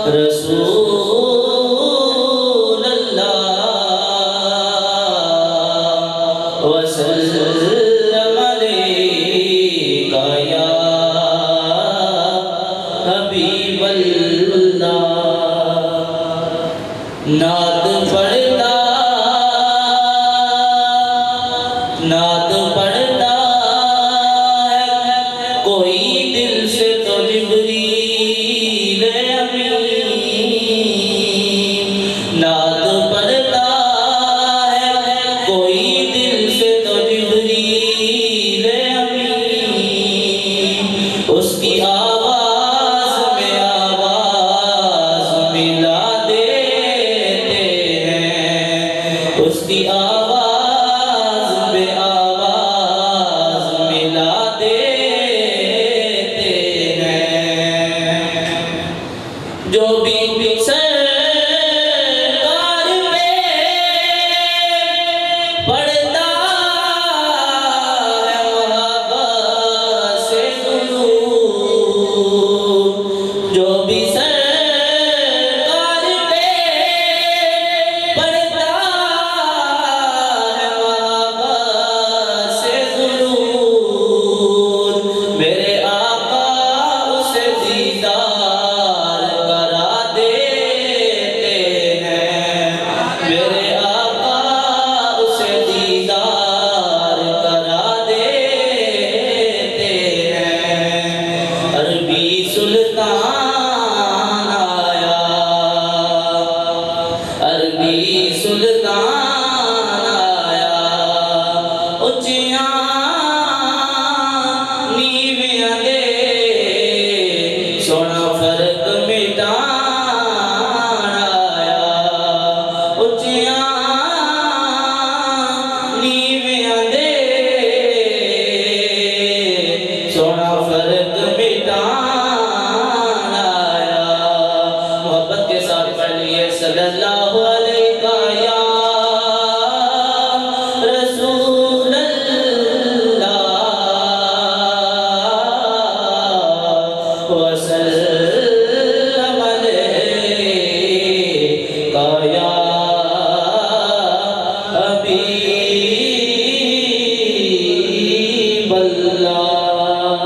رسول اللہ وسلم علیکہ یا حبیب اللہ۔ نعت پڑھتا ہے کوئی دل سے تو جبریل امین، نعت پڑھتا ہے کوئی دل سے تو جبریل امین، اس کی آواز میں آواز ملا دیتے ہیں، اس کی آواز میں آواز ملا دیتے ہیں۔ جو بھی سرکار پہ پڑھتا ہے محبت سے درود، جو بھی سرکار پہ پڑھتا صلی اللہ علیہ یا رسول اللہ وسلم علیکہ یا حبیب اللہ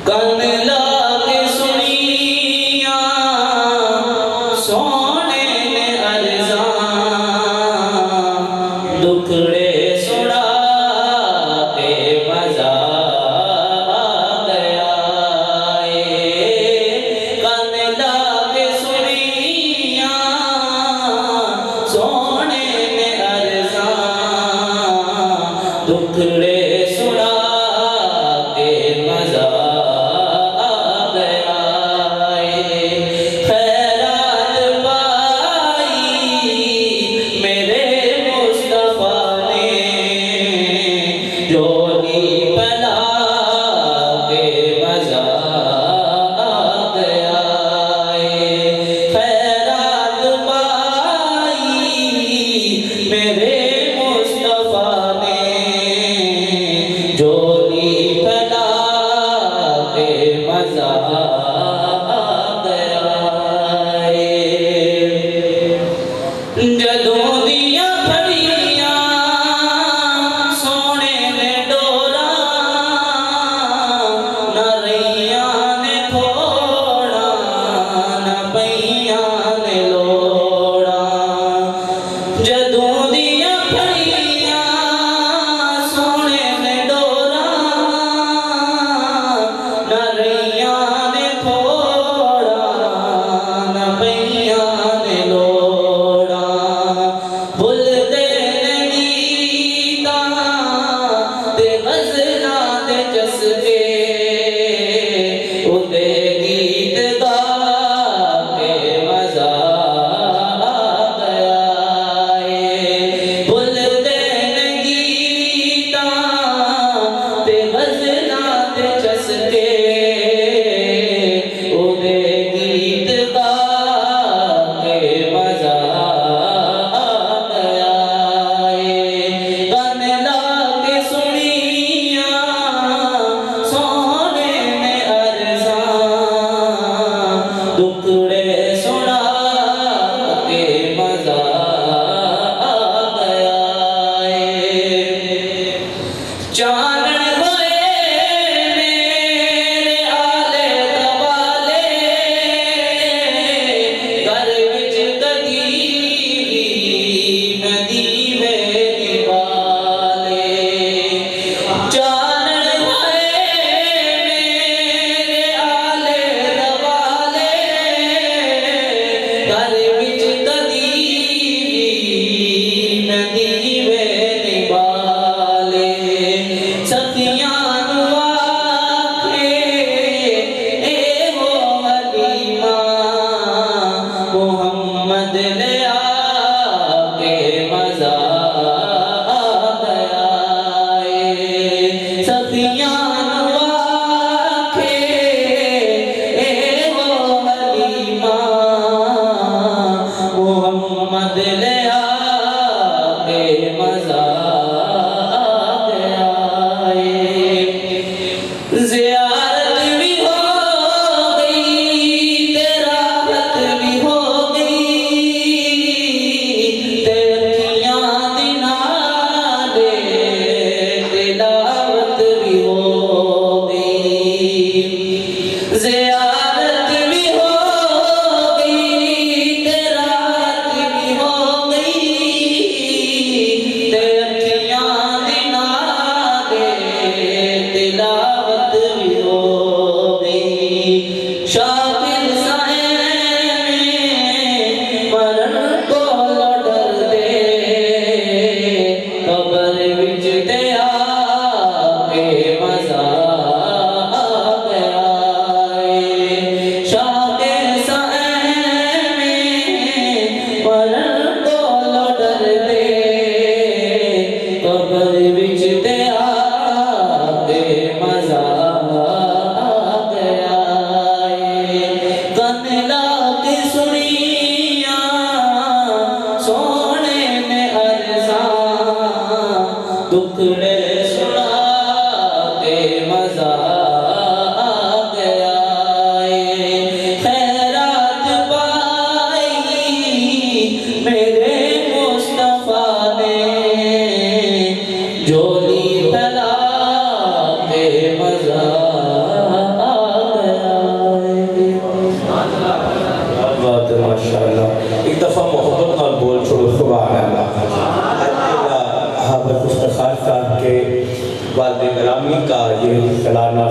کن لا کے سنیا سو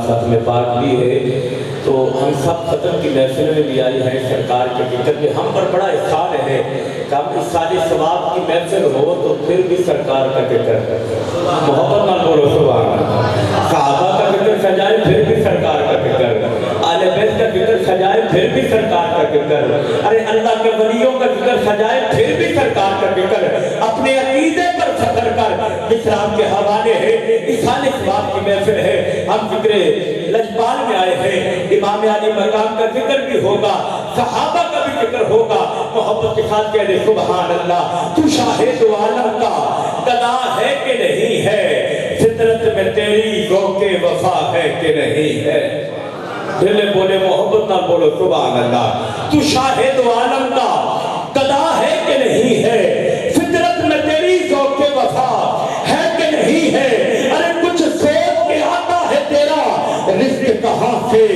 ختم پاک بھی ہے تو ہم سب ختم کی محفل میں بھی آئی ہیں سرکار کے ذکر میں. ہم پر بڑا احسان ہے کہ ہم اس سال ثواب کی محفل ہو تو پھر بھی سرکار کا ذکر محبت نہ بولو سبحان اللہ. صحابہ کا ذکر سجائے پھر بھی سرکار کا ذکر, آل بیت کا ذکر سجائے پھر بھی سرکار کا ذکر, ارے اللہ کے ولیوں کا ذکر سجائے پھر بھی سرکار کا ذکر. اپنے عقیدے پر فخر کر اسلام کے حوالے ہے. اس سال ثواب کی محفل ہے, ہم ذکر لجپال میں آئے ہیں. امام علی مقام کا ذکر بھی ہوگا, صحابہ کا بھی ذکر ہوگا. محبت کے ساتھ کہہ دے سبحان اللہ. تو شاہد عالم کا قضا ہے کہ نہیں ہے, فطرت میں تیری ذوق وفا ہے کہ نہیں ہے. دل بولے محبت نہ بولو سبحان اللہ. تو شاہد عالم کا قضا ہے کہ نہیں ہے, فطرت میں تیری ذوق وفا ہے کہ نہیں ہے. ارے کچھ سوچ کے آتا ہے تیرا رزق کہاں سے,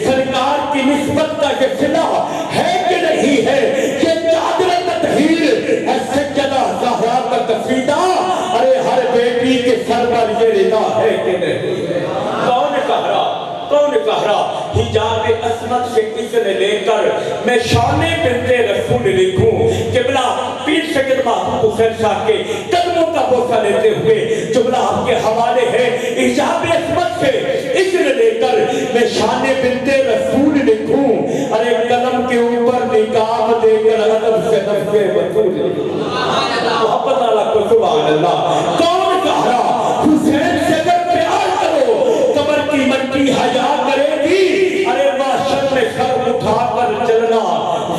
سرکار کی نسبت کا یہ صلہ ہے کہ نہیں ہے. یہ چادر تطہیر ہے سجدہ زہرا کا قصیدہ, ارے ہر بیٹی کے سر پر یہ رضا ہے کہ نہیں ہے. کون کہہ رہا حجاب عصمت سے اذن لے کر میں شان بنت رسول لکھوں. قبلہ پیر سید محبوب حسین شاہ کے قدموں کا بوسہ لیتے ہوئے جملہ آپ کے حوالے ہے. حجاب عصمت سے اذن لے کر میں شان بنت رسول لکھوں, ارے قلم کے اوپر نقاب دے کر ادب سے نفس وصول لکھوں. محبت اللہ کو سبحان اللہ. کون کہہ رہا حسین سے اگر پیار کرو قبر کی مٹی حیا کرے گی, ارے معاشر میں سر اٹھا کر چلنا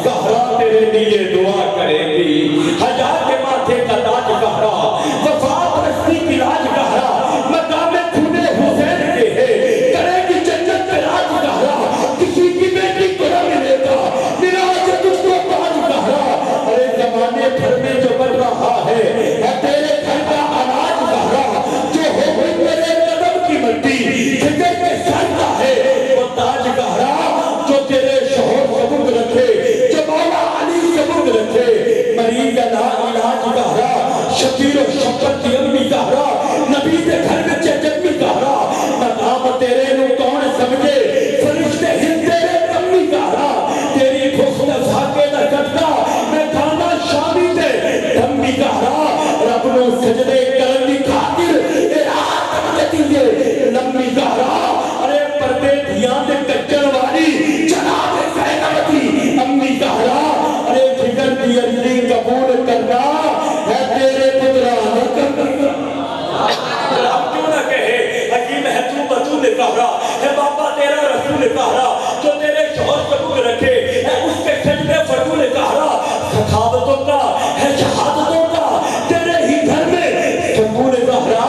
زہرا تیرے لیے دعا کرے گی. حیا کے ماتھے کا تاج گہرا, وفا پرستی کی لاج گہرا, مقام خون حسین کے ہے کرے گی جنت میں راج گہرا. کسی کی بیٹی کو نہ ملے گا میراث تجھ کو تاج گہرا. ارے زمانے بھر میں جو بن رہا ہے تیرے گھر کا اناج گہرا, جو ہو گئی میرے قدم کی مٹی جگر کے سرتا ہے وہ تاج گہرا. جو تیرے شوہر سبک رکھے, جو مولا علی سبک رکھے, مریض لا علاج گہرا, شبیر و شفقت کی امی گہرا, نبی کے گھر میں چچمی گہرا. مقام تیرے نو کون سمجھے, فرشتے ہند تیرے کمی گہرا. تیری حسن فاقے نہ کرتا میں کھانا شامی تے دھمی گہرا. رب نو سجدے کرن دی خاطر اے رات مجھتی ہے لمبی گہرا. ارے پردے دھیان دے کچر والی جناب زینب دی امی گہرا. ارے فکر دی علی قبول کرنا ہے تیرے پدران کرنا. اب کیوں نہ کہے حکیم ہے تو بطول گہرا, ہے بابا تیرا رسول گہرا. جو تیرے شوہر سبک رکھے ہے اس کے سجدے فضول گہرا. سخاوتوں کا ہے شہادتوں کا تیرے ہی گھر میں قبول گہرا.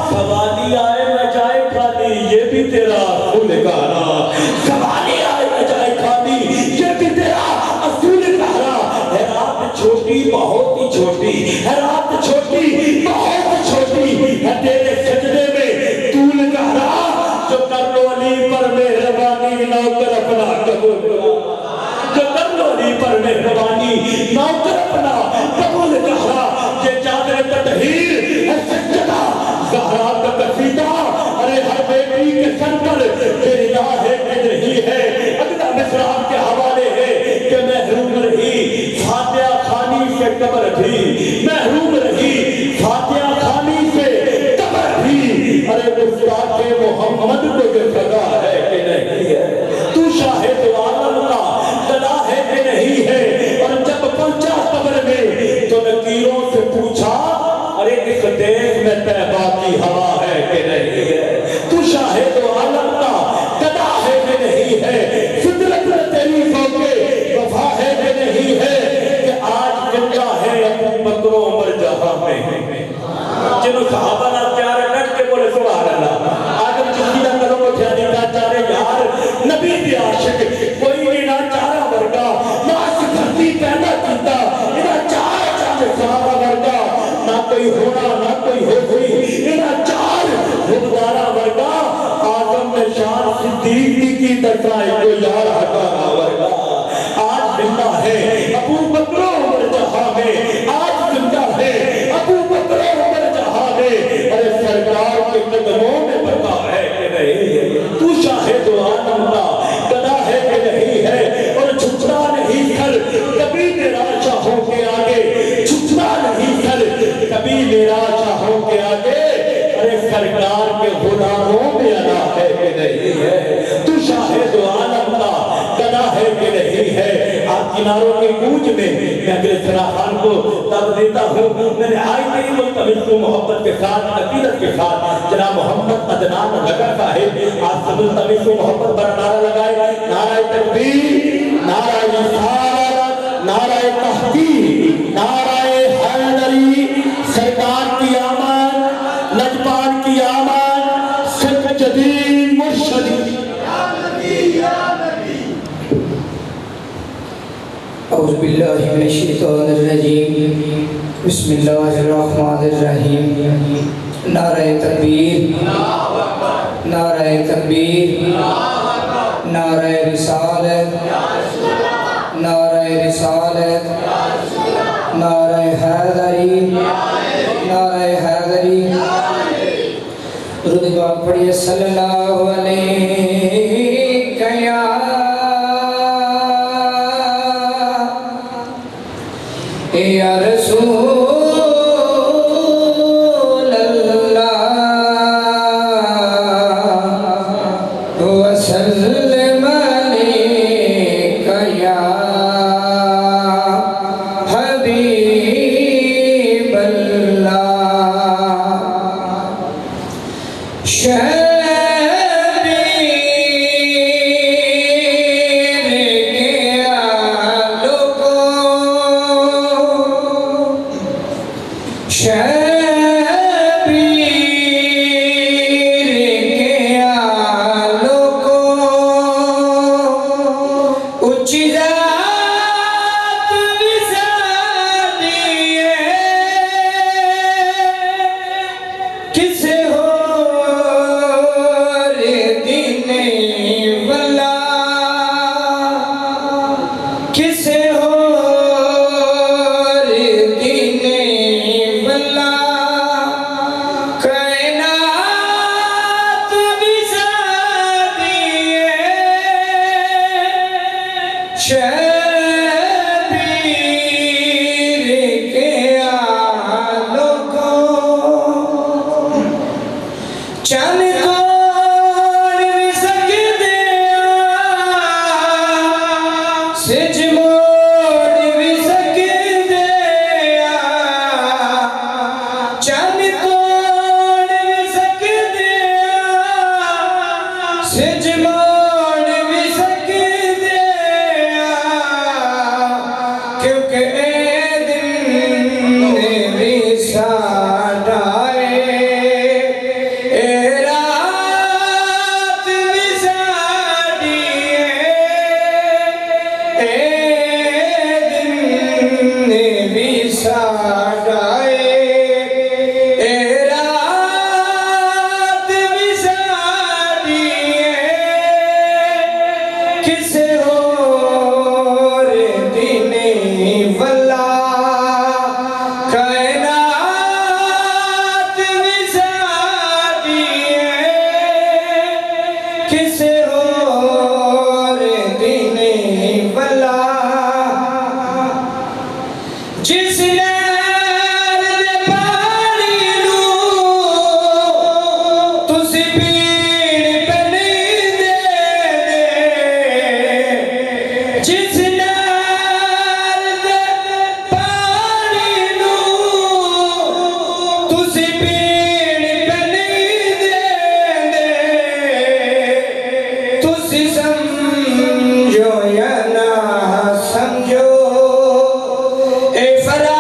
سوالی آئے نہ جائے خالی یہ بھی تیرا اصول گہرا. سوالی آئے نہ جائے خالی یہ بھی تیرا اصول گہرا. ہے رات چھوٹی بہت ہی چھوٹی, ہے رات چھوٹی بہت چھوٹی, ہے تیرے سجدے میں طول گہرا. جو کر لو علی پر مہربانی نوکر اپنا قبول گہرا. جو کر لو علی پر مہربانی نوکر اپنا قبول گہرا. یہ چادر تطہیر ہے سجدہ زہرا کا قصیدہ, ارے ہر بیٹی کے سر پر یہ رضا ہے کہ نہیں ہے. اگلا مصرع آپ کے حوالے ہے کہ محروم رہی فاتحہ خوانی سے قبر بھی, محروم رہی فاتحہ خوانی سے قبر بھی. ارے مصطفیٰ محمد کو یہ سزا ہے کہ نہیں ہے. تو شاہد عالم کا قضا ہے کہ نہیں ہے. اور جب پہنچا قبر میں تو نکیروں سے پوچھا, ارے اس دیش میں طیبہ کی ہوا ہے کہ نہیں ہے. تو شاہد عالم کا قضا ہے کہ نہیں ہے, فطرت میں تیری ذوق وفا ہے کہ نہیں ہے. کہ آج زندہ ہے ابو بکر و عمر جہاں میں, جنہوں صحابہ نہ پیار ڈٹ کے بولے سبحان اللہ. آدم چسیدہ قدم اٹھانے کا چارے یار نبی دی عاشق کوئی نہیں نہ چارہ ورگا, ناس دھرتی پیدا کیتا انہا چار چار صحابہ ورگا, نہ کوئی ہونا نہ کوئی ہو گئی انہا چار حکمرانہ ورگا. آدم میں شان صدیق کی دکھائے کوئی یار ہٹانا ورگا. آج زندہ ہے ابو بکر و عمر جہاں میں, آج زندہ ہے ابو بکر و عمر جہاں میں. ارے سرکار کے قدموں میں بقا ہے کہ نہیں. تو شاہد کناروں کی گونج میں میں اگلے سراخان کو تب دیتا ہوں. میں نہایت ہی ملتمس ہوں محبت کے ساتھ عقیدت کے ساتھ جناب محمد عدنان نگر صاحب آپ سے ملتمس ہوں محبت پر نعرہ لگائے. نعرہ تکبیر، نعرہ رسالت، نعرہ تحقیق، نعرہ حیدری، سرکار کی آمد، لجپال کی آمد، سکھ جدید مرشد. اعوذ باللہ من الشیطان الرجیم بسم اللہ الرحمن الرحیم. نعرہ تکبیر، نعرہ تکبیر، نعرہ رسالت، نعرہ رسالت، نعرہ حیدری، نعرہ حیدری. درود پاک پڑھیے صلی اللہ علیہ یا یا رسول اللہ وسلم علیک یا حبیب اللہ. سمجھو اے فرا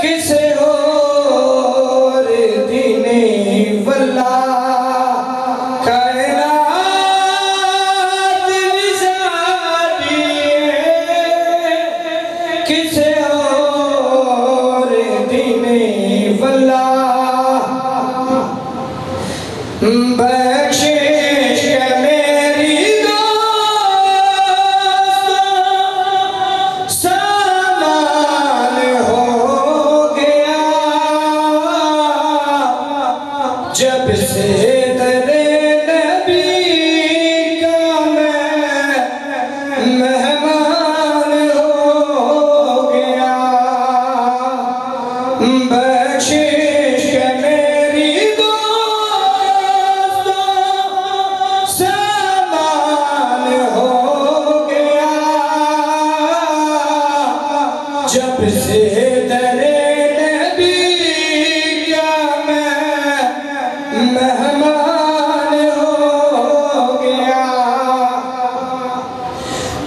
کسے اور دین واللہ کائنات وزاری کسے اور دین واللہ بخشش کہ میری دوست سامان ہو گیا جب سے در نبی کا میں مہمان ہو گیا بخشش کہ میری دوست سامان ہو گیا جب سے در نبی کا میں مہمان ہو گیا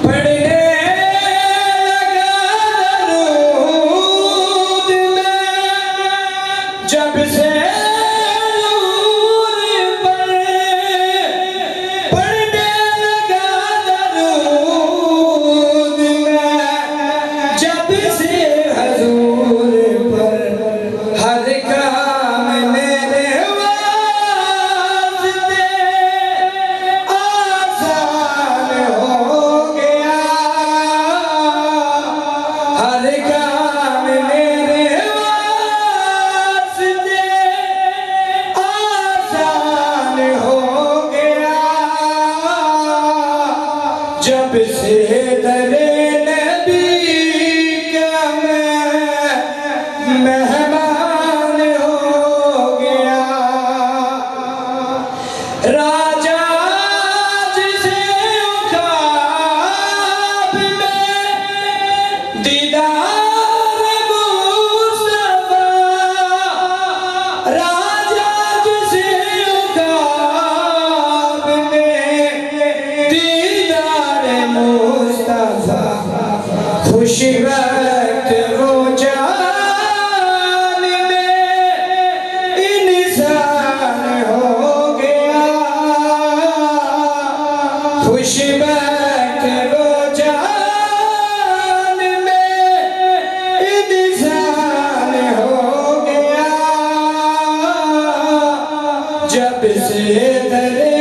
پڑھنے لگا درود میں جب سے نور پر پڑھنے لگا درود میں جب سے حضور پر ہر کام میرے واسطے آسان ہو گیا ہر کام میرے واسطے آسان ہو گیا جب سے در نبی کا میں مہمان ہو گیا راجہ جسے خواب میں دیدار مصطفیٰ راجہ جسے خواب میں دیدار مصطفیٰ خوش وقت وہ جان میں انسان ہو گیا خوش وقت وہ جان میں انسان ہو گیا جب سے در